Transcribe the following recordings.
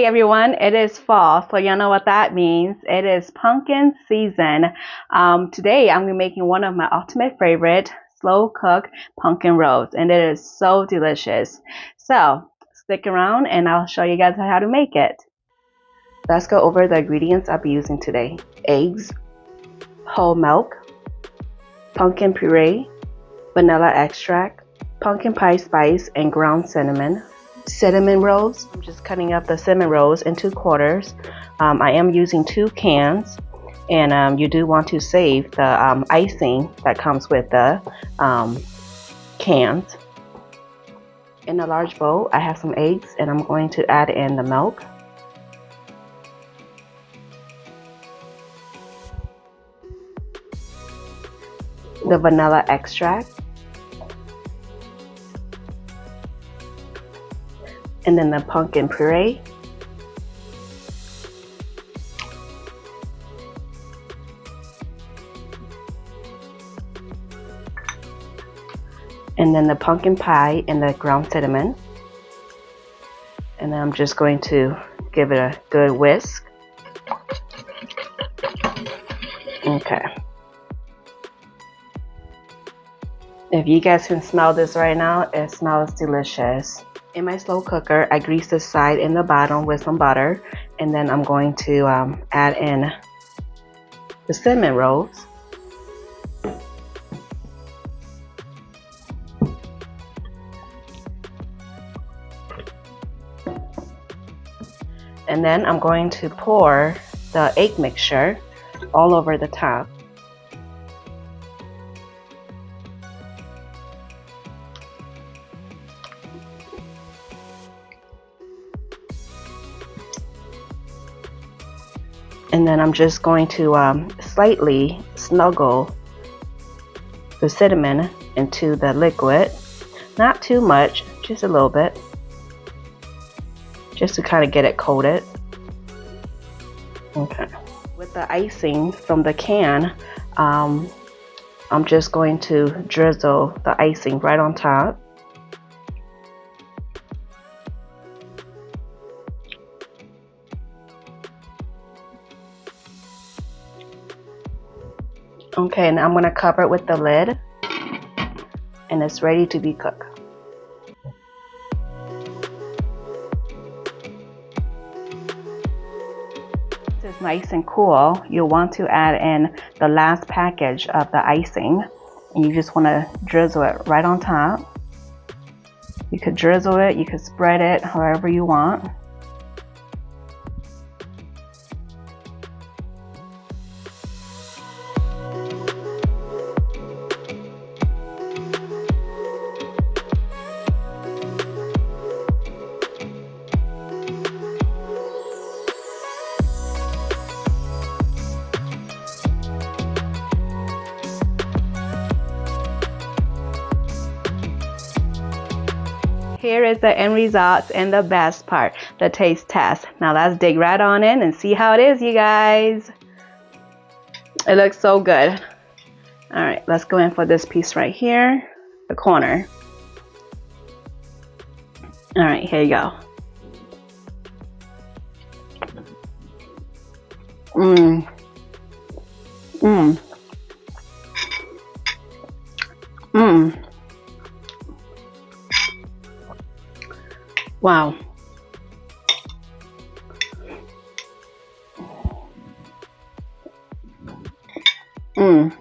Hey everyone, it is fall, so you know what that means. It is pumpkin season. Today I'm going to be making one of my ultimate favorite slow cook pumpkin rolls, and it is so delicious. So stick around and I'll show you guys how to make it. Let's go over the ingredients I'll be using today. Eggs, whole milk, pumpkin puree, vanilla extract, pumpkin pie spice, and ground cinnamon. Cinnamon rolls. I'm just cutting up the cinnamon rolls in 2/4. I am using 2 cans, and you do want to save the icing that comes with the cans. In a large bowl, I have some eggs, and I'm going to add in the milk, the vanilla extract, and then the pumpkin puree, and then the pumpkin pie and the ground cinnamon. And then I'm just going to give it a good whisk. Okay. If you guys can smell this right now, it smells delicious. In my slow cooker, I grease the side and the bottom with some butter, and then I'm going to add in the cinnamon rolls. And then I'm going to pour the egg mixture all over the top. And then I'm just going to slightly snuggle the cinnamon into the liquid. Not too much, just a little bit. Just to kind of get it coated. Okay. With the icing from the can, I'm just going to drizzle the icing right on top. Okay, now I'm going to cover it with the lid, and it's ready to be cooked. This is nice and cool. You'll want to add in the last package of the icing, and you just want to drizzle it right on top. You could drizzle it, you could spread it however you want. Here is the end results and the best part, the taste test. Now let's dig right on in and see how it is, you guys. It looks so good. All right, let's go in for this piece right here, the corner. All right, here you go. Mmm. Mmm. Mmm. Wow. Mmm.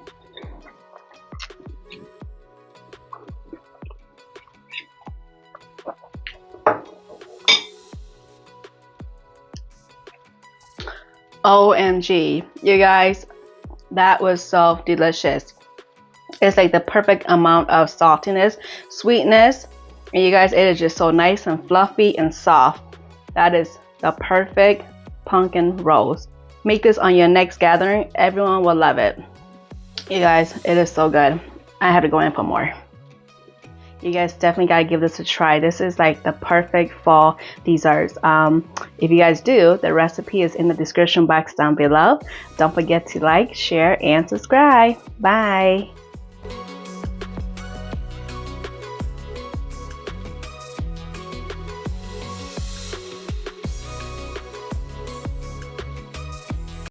OMG, you guys, that was so delicious. It's like the perfect amount of saltiness, sweetness. And you guys, it is just so nice and fluffy and soft. That is the perfect pumpkin rolls. Make this on your next gathering. Everyone will love it. You guys, it is so good. I have to go in for more. You guys definitely gotta give this a try. This is like the perfect fall desserts. If you guys do, the recipe is in the description box down below. Don't forget to like, share, and subscribe. Bye.